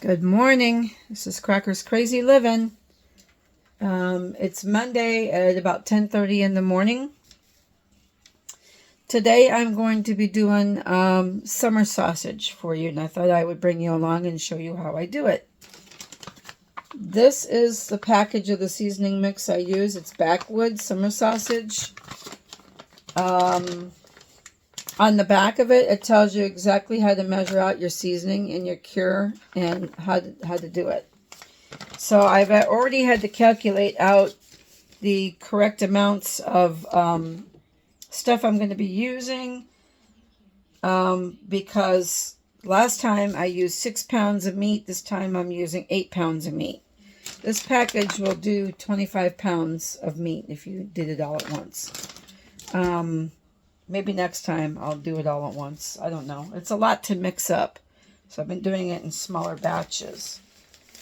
Good morning. This is Cracker's Crazy Living. It's Monday at about 10:30 in the morning. Today I'm going to be doing summer sausage for you, and I thought I would bring you along and show you how I do it. This is the package of the seasoning mix I use. It's Backwoods summer sausage. On the back of it, it tells you exactly how to measure out your seasoning and your cure and how to do it. So I've already had to calculate out the correct amounts of stuff I'm going to be using because last time I used 6 pounds of meat. This time I'm using 8 pounds of meat. This package will do 25 pounds of meat if you did it all at once. Maybe next time I'll do it all at once. I don't know. It's a lot to mix up. So I've been doing it in smaller batches.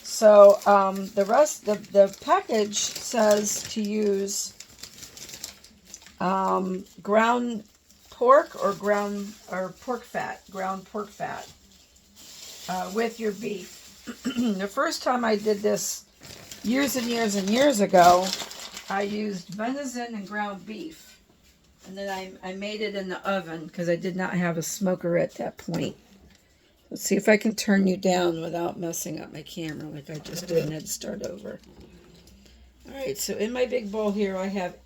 So the package says to use ground pork or ground pork fat with your beef. The first time I did this years and years and years ago, I used venison and ground beef. And then I made it in the oven because I did not have a smoker at that point. Let's see if I can turn you down without messing up my camera like I just did and had to start over. Alright, so in my big bowl here I have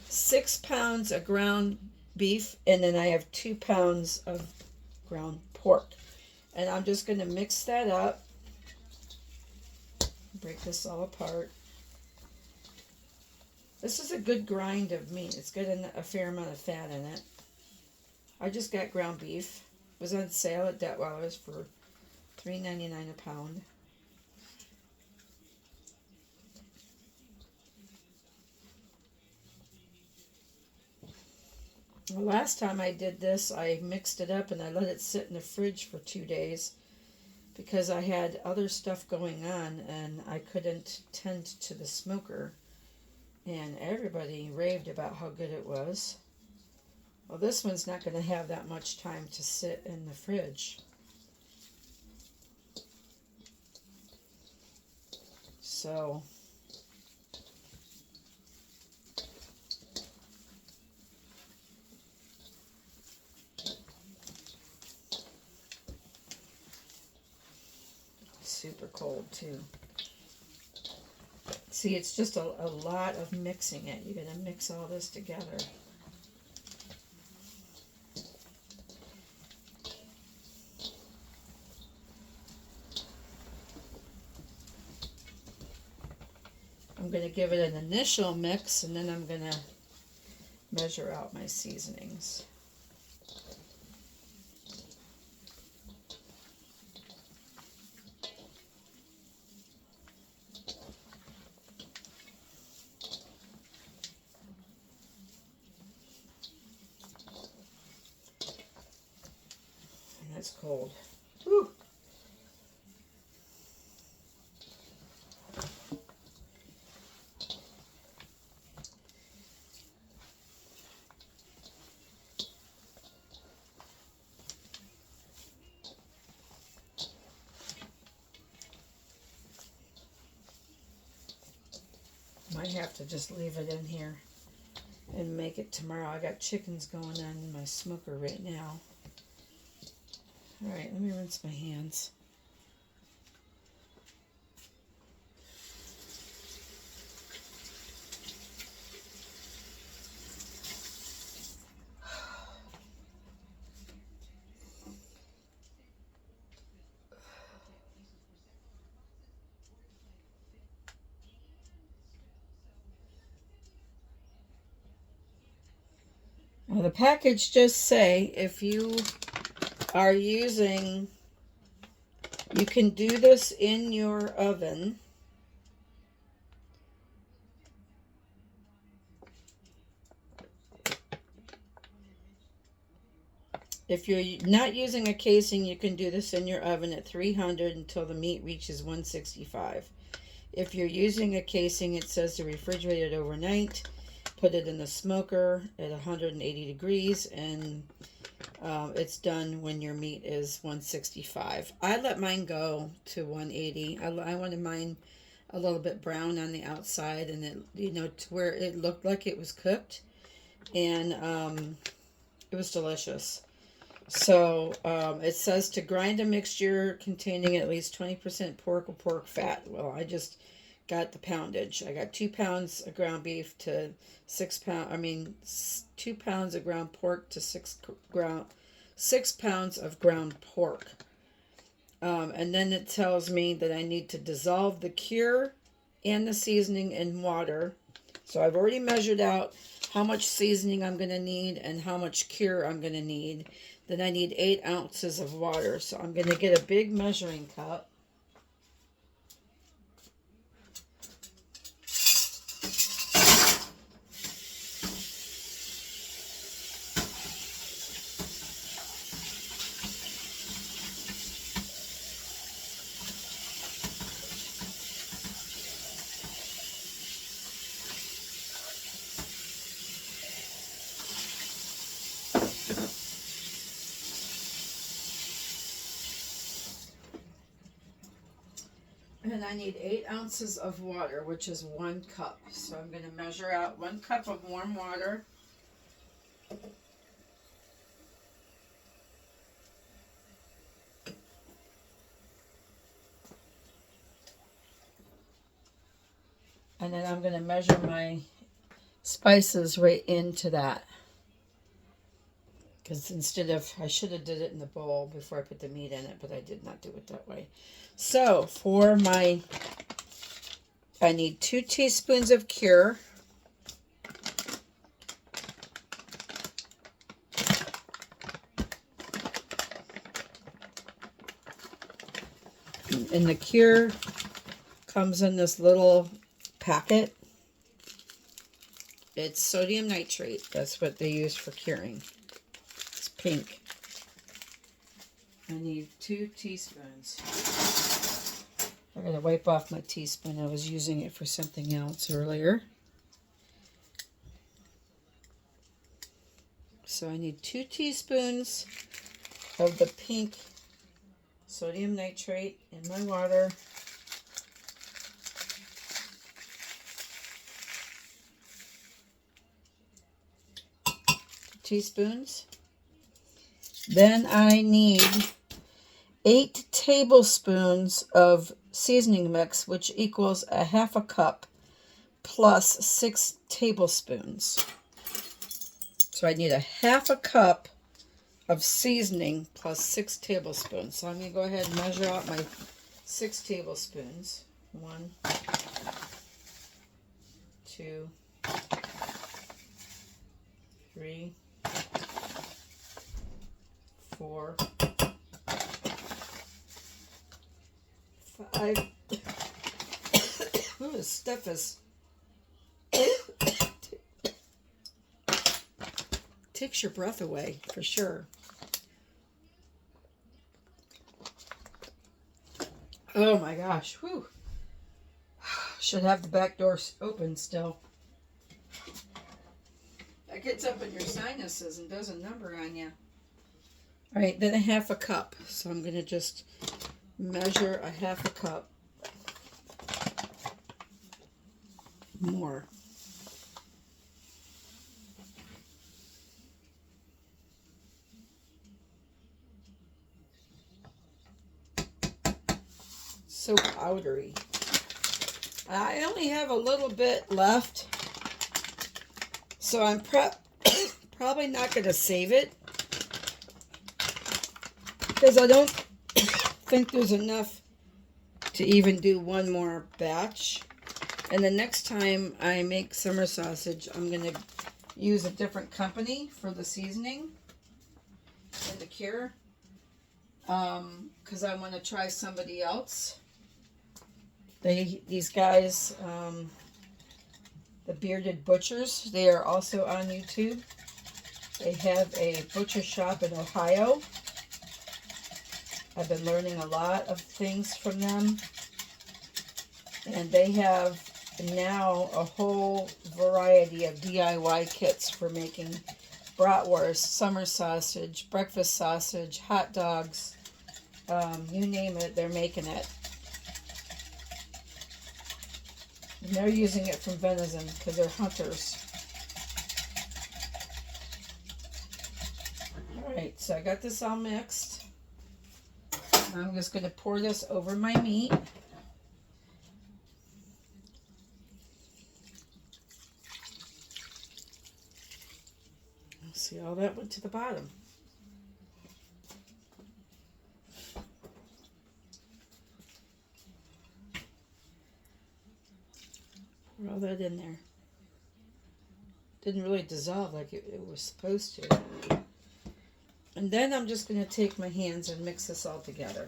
6 pounds of ground beef and then I have 2 pounds of ground pork. And I'm just going to mix that up. Break this all apart. This is a good grind of meat. It's got a fair amount of fat in it. I just got ground beef. It was on sale at Detweiler's for $3.99 a pound. The last time I did this, I mixed it up and I let it sit in the fridge for 2 days because I had other stuff going on and I couldn't tend to the smoker. And everybody raved about how good it was. Well, this one's not going to have that much time to sit in the fridge. So, super cold too. See, it's just a lot of mixing it. You're going to mix all this together. I'm going to give it an initial mix and then I'm going to measure out my seasonings. It's cold. Whew. Might have to just leave it in here and make it tomorrow. I got chickens going on in my smoker right now. Alright, let me rinse my hands. Now the package just say if you are using, you can do this in your oven. If you're not using a casing, you can do this in your oven at 300 until the meat reaches 165. If you're using a casing, it says to refrigerate it overnight, put it in the smoker at 180 degrees, and It's done when your meat is 165. I let mine go to 180. I wanted mine a little bit brown on the outside, and it, to where it looked like it was cooked, and it was delicious. So it says to grind a mixture containing at least 20% pork or pork fat. Well, I just got the poundage. I got 2 pounds of ground beef to 2 pounds of ground pork to 6 pounds of ground pork. And then it tells me that I need to dissolve the cure and the seasoning in water. So I've already measured out how much seasoning I'm going to need and how much cure I'm going to need. Then I need 8 ounces of water. So I'm going to get a big measuring cup. And I need 8 ounces of water, which is 1 cup. So I'm going to measure out 1 cup of warm water. And then I'm going to measure my spices right into that. Because I should have did it in the bowl before I put the meat in it, but I did not do it that way. So I need 2 teaspoons of cure. And the cure comes in this little packet. It's sodium nitrate. That's what they use for curing. It's pink. I need 2 teaspoons. I gotta wipe off my teaspoon. I was using it for something else earlier. So I need 2 teaspoons of the pink sodium nitrate in my water. Teaspoons. Then I need 8 tablespoons of seasoning mix, which equals a half a cup plus 6 tablespoons. So I need a half a cup of seasoning plus 6 tablespoons. So I'm going to go ahead and measure out my 6 tablespoons. 1, 2, 3, 4, 5. Ooh, this stuff is takes your breath away for sure. Oh my gosh, whew. Should have the back door open still. That gets up in your sinuses and does a number on you. All right, then a half a cup. So I'm going to just measure a half a cup more. So powdery. I only have a little bit left, so I'm probably not going to save it because I don't think there's enough to even do one more batch. And the next time I make summer sausage, I'm going to use a different company for the seasoning and the cure because I want to try somebody else. These guys, the Bearded Butchers, they are also on YouTube. They have a butcher shop in Ohio. I've been learning a lot of things from them. And they have now a whole variety of DIY kits for making bratwurst, summer sausage, breakfast sausage, hot dogs, you name it, they're making it. And they're using it from venison because they're hunters. Alright, so I got this all mixed. I'm just going to pour this over my meat. See, all that went to the bottom. Pour all that in there. Didn't really dissolve like it was supposed to. And then I'm just going to take my hands and mix this all together.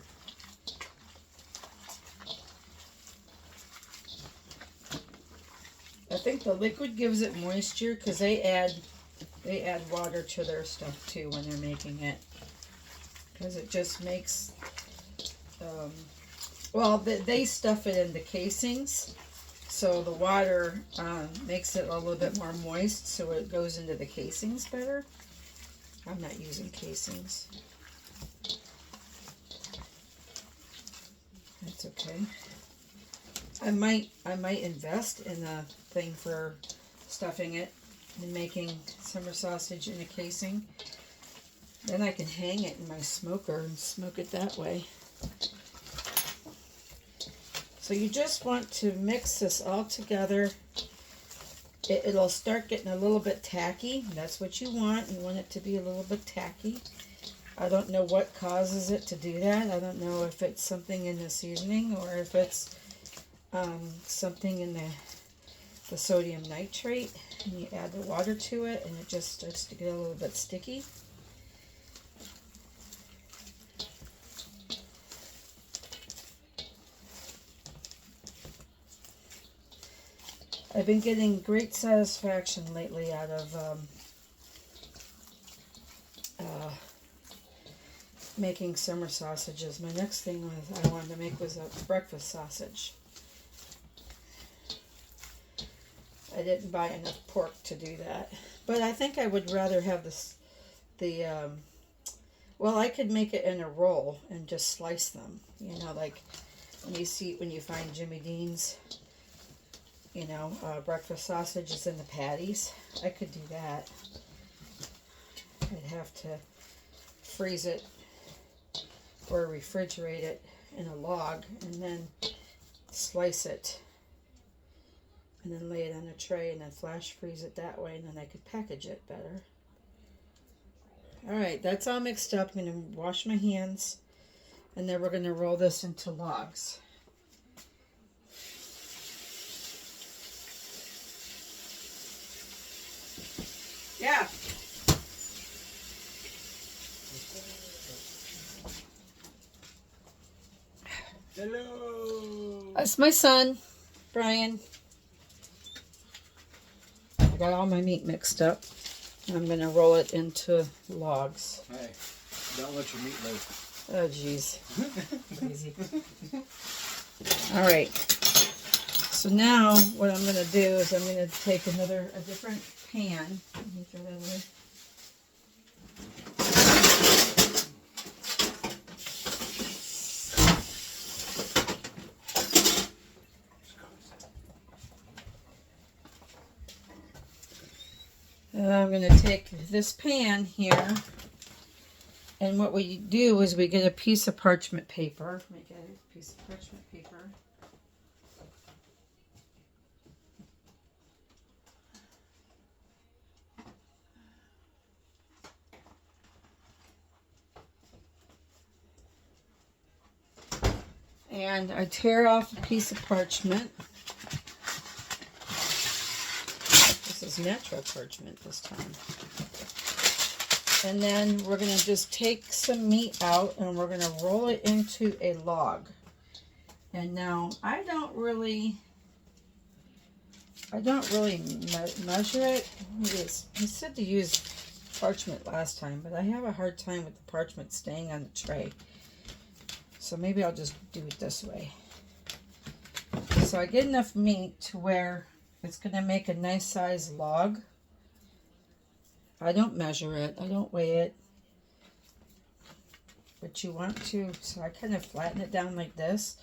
I think the liquid gives it moisture because they add water to their stuff too when they're making it. Because it just makes, well, they stuff it in the casings. So the water makes it a little bit more moist so it goes into the casings better. I'm not using casings. That's okay. I might invest in a thing for stuffing it and making summer sausage in a casing. Then I can hang it in my smoker and smoke it that way. So you just want to mix this all together. It'll start getting a little bit tacky. That's what you want. You want it to be a little bit tacky. I don't know what causes it to do that. I don't know if it's something in the seasoning or if it's something in the sodium nitrate. And you add the water to it and it just starts to get a little bit sticky. I've been getting great satisfaction lately out of making summer sausages. My next thing I wanted to make was a breakfast sausage. I didn't buy enough pork to do that, but I think I would rather have well, I could make it in a roll and just slice them. You know, like when you find Jimmy Dean's. You know, breakfast sausages in the patties. I could do that. I'd have to freeze it or refrigerate it in a log and then slice it and then lay it on a tray and then flash freeze it that way, and then I could package it better. Alright, that's all mixed up. I'm going to wash my hands and then we're going to roll this into logs. Yeah. Hello. That's my son, Brian. I got all my meat mixed up. I'm going to roll it into logs. Hey, don't let your meat live. Oh, jeez. Easy. All right. So now what I'm going to do is I'm going to take a different pan. Let me throw that away. And I'm going to take this pan here, and what we do is we get a piece of parchment paper. Let me get a piece of parchment paper. And I tear off a piece of parchment. This is natural parchment this time. And then we're going to just take some meat out and we're going to roll it into a log. And now I don't really measure it. I said to use parchment last time, but I have a hard time with the parchment staying on the tray. So maybe I'll just do it this way. So I get enough meat to where it's going to make a nice size log. I don't measure it. I don't weigh it. But you want to, so I kind of flatten it down like this,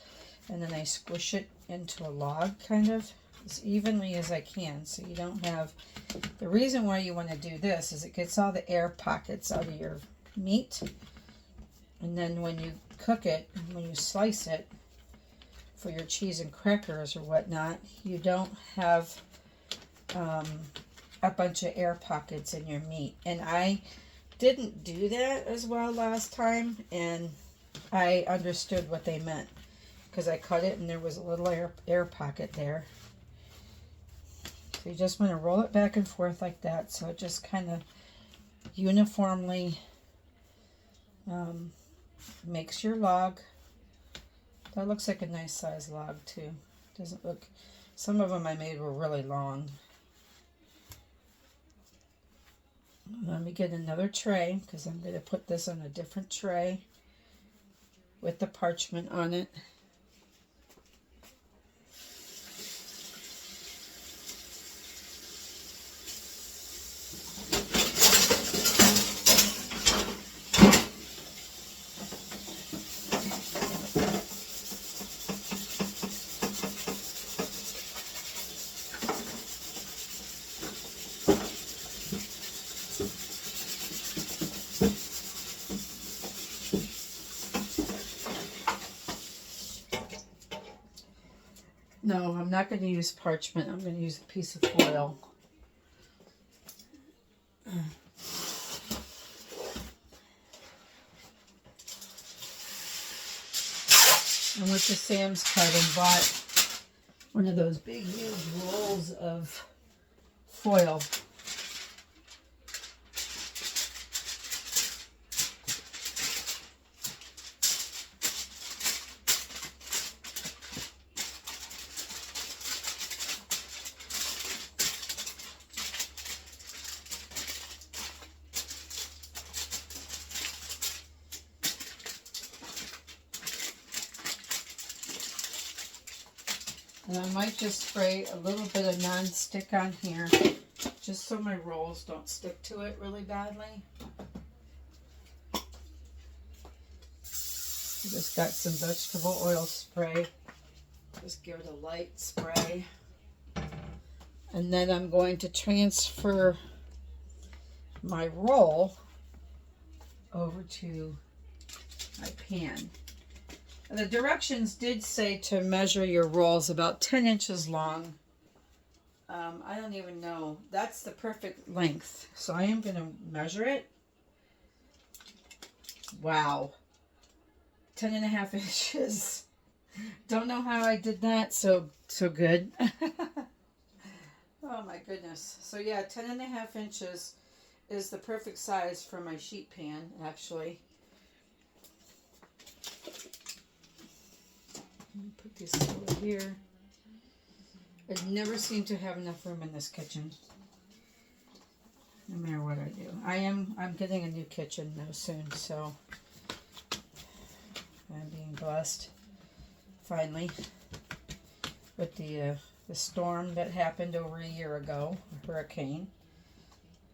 and then I squish it into a log kind of as evenly as I can, so you don't have, the reason why you want to do this is it gets all the air pockets out of your meat, and then when you cook it, when you slice it for your cheese and crackers or whatnot, you don't have a bunch of air pockets in your meat. And I didn't do that as well last time, and I understood what they meant because I cut it and there was a little air pocket there. So you just want to roll it back and forth like that, so it just kind of uniformly makes your log. That looks like a nice size log too. Doesn't look, some of them I made were really long. Let me get another tray because I'm going to put this on a different tray with the parchment on it. No, I'm not going to use parchment. I'm going to use a piece of foil. I went to Sam's Club and bought one of those big, huge rolls of foil. And I might just spray a little bit of non-stick on here, just so my rolls don't stick to it really badly. I just got some vegetable oil spray. Just give it a light spray. And then I'm going to transfer my roll over to my pan. The directions did say to measure your rolls about 10 inches long. I don't even know. That's the perfect length. So I am going to measure it. Wow. 10.5 inches. Don't know how I did that so good. Oh my goodness. So yeah, 10.5 inches is the perfect size for my sheet pan, actually. Put this over here. I never seem to have enough room in this kitchen, no matter what I do. I'm getting a new kitchen though soon, so I'm being blessed finally with the storm that happened over a year ago, a hurricane,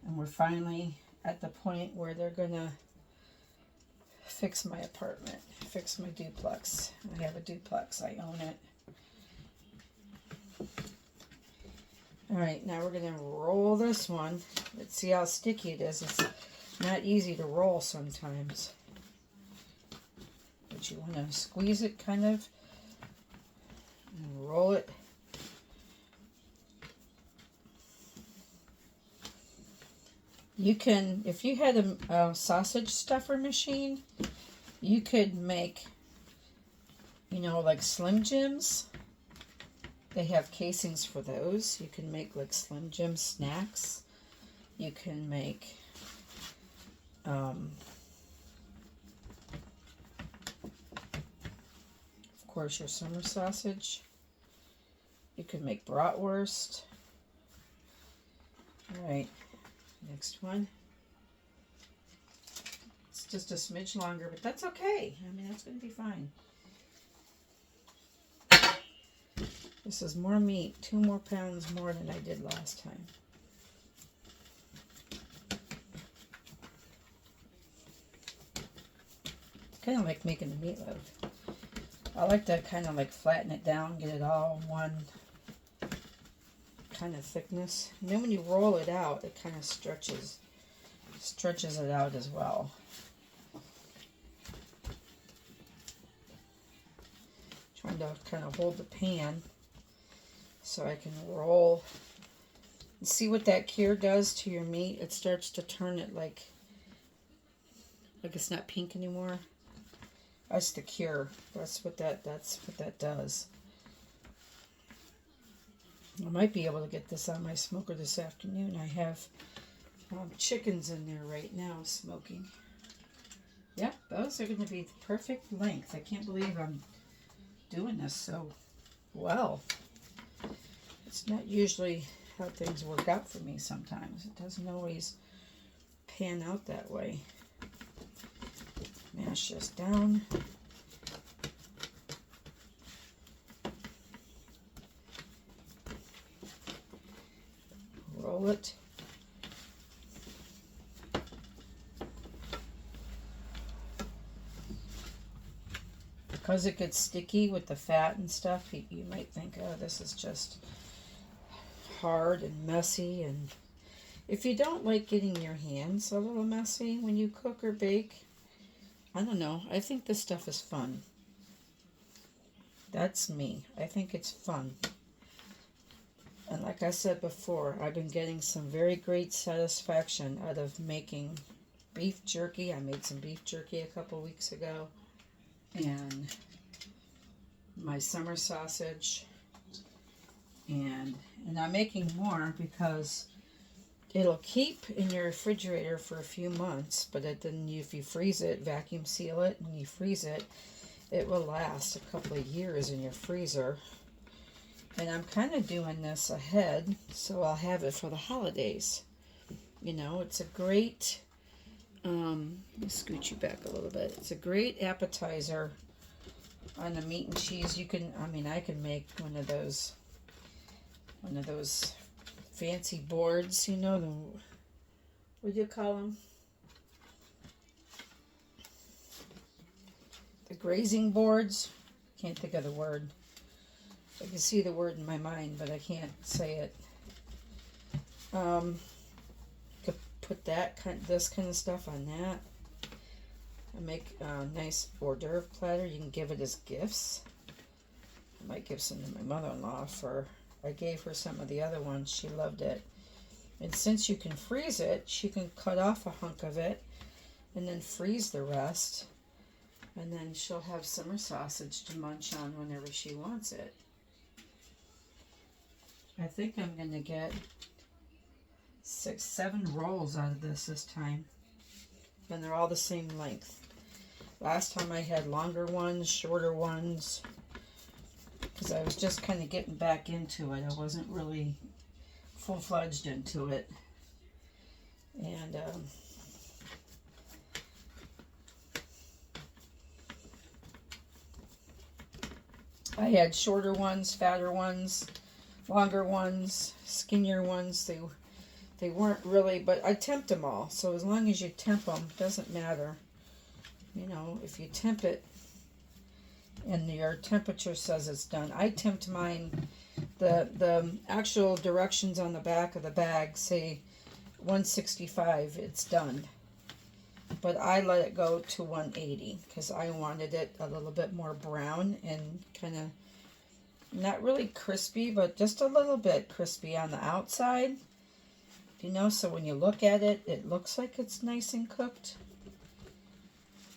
and we're finally at the point where they're gonna fix my apartment, fix my duplex. I have a duplex, I own it. Alright, now we're going to roll this one. Let's see how sticky it is. It's not easy to roll sometimes. But you want to squeeze it kind of and roll it. You can, if you had a sausage stuffer machine, you could make, you know, like Slim Jims. They have casings for those. You can make like Slim Jim snacks. You can make, of course, your summer sausage. You can make bratwurst. All right. Next one. It's just a smidge longer, but that's okay. I mean, that's going to be fine. This is more meat, 2 more pounds more than I did last time. kind of like making a meatloaf. I like to kind of like flatten it down, get it all one kind of thickness. And then when you roll it out, it kind of stretches it out as well. Trying to kind of hold the pan so I can roll. And see what that cure does to your meat? It starts to turn it like it's not pink anymore. That's the cure. That's what that does. I might be able to get this on my smoker this afternoon. I have chickens in there right now smoking. Yep, those are going to be the perfect length. I can't believe I'm doing this so well. It's not usually how things work out for me sometimes. It doesn't always pan out that way. Mash this down. Roll it. Because it gets sticky with the fat and stuff, you might think, oh, this is just hard and messy. And if you don't like getting your hands a little messy when you cook or bake, I don't know. I think this stuff is fun. That's me. I think it's fun. And like I said before, I've been getting some very great satisfaction out of making beef jerky. I made some beef jerky a couple weeks ago. And my summer sausage. And I'm making more because it'll keep in your refrigerator for a few months, but then if you freeze it, vacuum seal it, and you freeze it, it will last a couple of years in your freezer. And I'm kind of doing this ahead, so I'll have it for the holidays. You know, it's a great, let me scoot you back a little bit. It's a great appetizer on the meat and cheese. You can, I can make one of those fancy boards, you know, what do you call them? The grazing boards. Can't think of the word. I can see the word in my mind, but I can't say it. Could put this kind of stuff on that. I make a nice hors d'oeuvre platter. You can give it as gifts. I might give some to my mother-in-law I gave her some of the other ones. She loved it. And since you can freeze it, she can cut off a hunk of it and then freeze the rest. And then she'll have summer sausage to munch on whenever she wants it. I think I'm going to get 6-7 rolls out of this time. And they're all the same length. Last time I had longer ones, shorter ones. Because I was just kind of getting back into it. I wasn't really full-fledged into it. And I had shorter ones, fatter ones, longer ones, skinnier ones. They weren't really, but I temped them all. So as long as you temp them, doesn't matter. You know, if you temp it and your temperature says it's done. I temped mine. The actual directions on the back of the bag say 165, it's done. But I let it go to 180 because I wanted it a little bit more brown and kind of not really crispy, but just a little bit crispy on the outside. You know, so when you look at it, it looks like it's nice and cooked.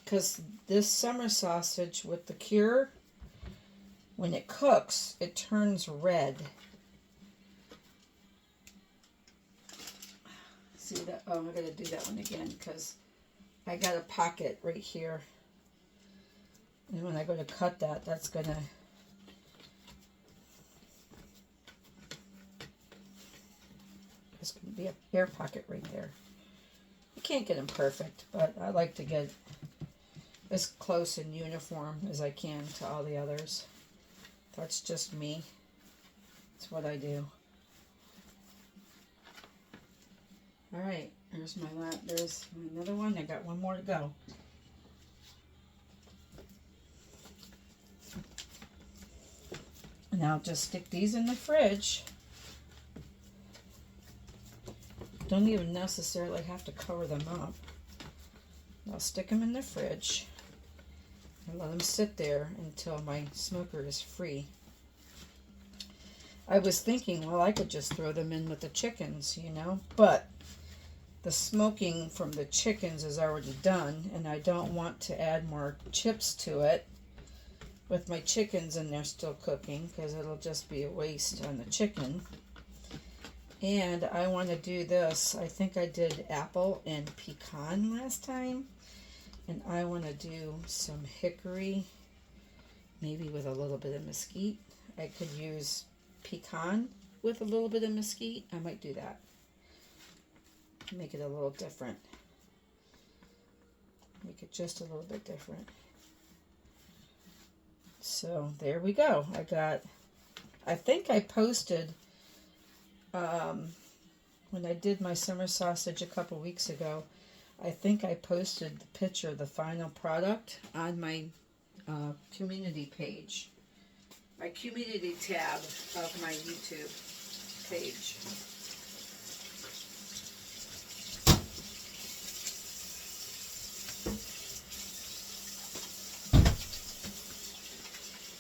Because this summer sausage with the cure, when it cooks, it turns red. See that? Oh, I'm going to do that one again because I got a pocket right here. And when I go to cut that, that's going to... There's going to be a air pocket right there. You can't get them perfect, but I like to get as close and uniform as I can to all the others. That's just me. It's what I do. All right, there's my another one. I got one more to go. And I'll just stick these in the fridge. Don't even necessarily have to cover them up. I'll stick them in the fridge and let them sit there until my smoker is free. I was thinking, well, I could just throw them in with the chickens, you know, but the smoking from the chickens is already done, and I don't want to add more chips to it with my chickens and they're still cooking, because it'll just be a waste on the chicken. And I want to do this. I think I did apple and pecan last time, and I want to do some hickory, maybe with a little bit of mesquite. I could use pecan with a little bit of mesquite. I might do that. Make it a little different. Make it just a little bit different. So there we go. I think I posted, when I did my summer sausage a couple weeks ago, I think I posted the picture of the final product on my community page. My community tab of my YouTube page.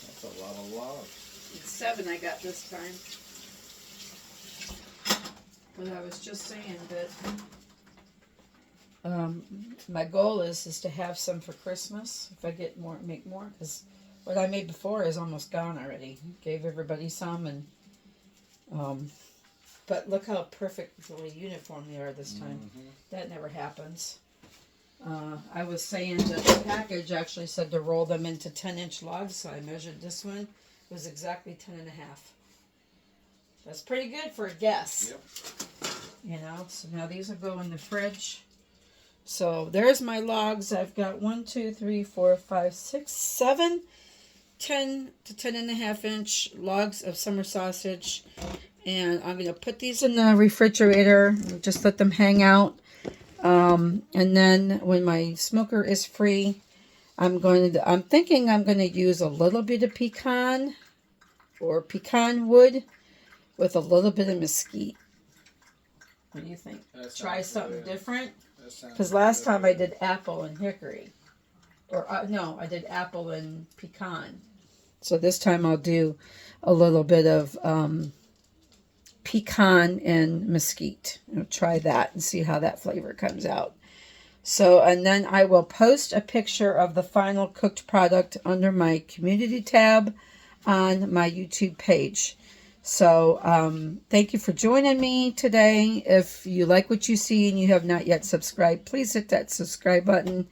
That's a lot of logs. It's 7 I got this time. But I was just saying that my goal is to have some for Christmas. If I get more, make more, because what I made before is almost gone already. Gave everybody some, and but look how perfectly uniform they are this time. That never happens. I was saying that the package actually said to roll them into 10-inch logs, so I measured this one. It was exactly 10 and a half. That's pretty good for a guess. Yep. You know, so now these will go in the fridge. So there's my logs. I've got 1, 2, 3, 4, 5, 6, 7, 10 to 10 and a half inch logs of summer sausage. And I'm going to put these in the refrigerator and just let them hang out. And then when my smoker is free, I'm thinking I'm going to use a little bit of pecan or pecan wood with a little bit of mesquite. What do you think? Try something different? Because last time I did apple and hickory. Or, no, I did apple and pecan. So this time I'll do a little bit of pecan and mesquite. I'll try that and see how that flavor comes out. So, and then I will post a picture of the final cooked product under my community tab on my YouTube page. So, thank you for joining me today. If you like what you see and you have not yet subscribed, please hit that subscribe button.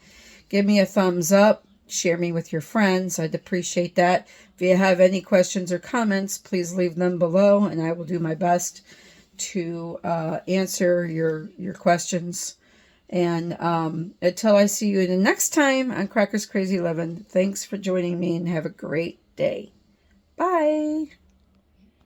Give me a thumbs up. Share me with your friends. I'd appreciate that. If you have any questions or comments, please leave them below, and I will do my best to answer your questions. And until I see you the next time on Crackers Crazy Living, thanks for joining me and have a great day. Bye.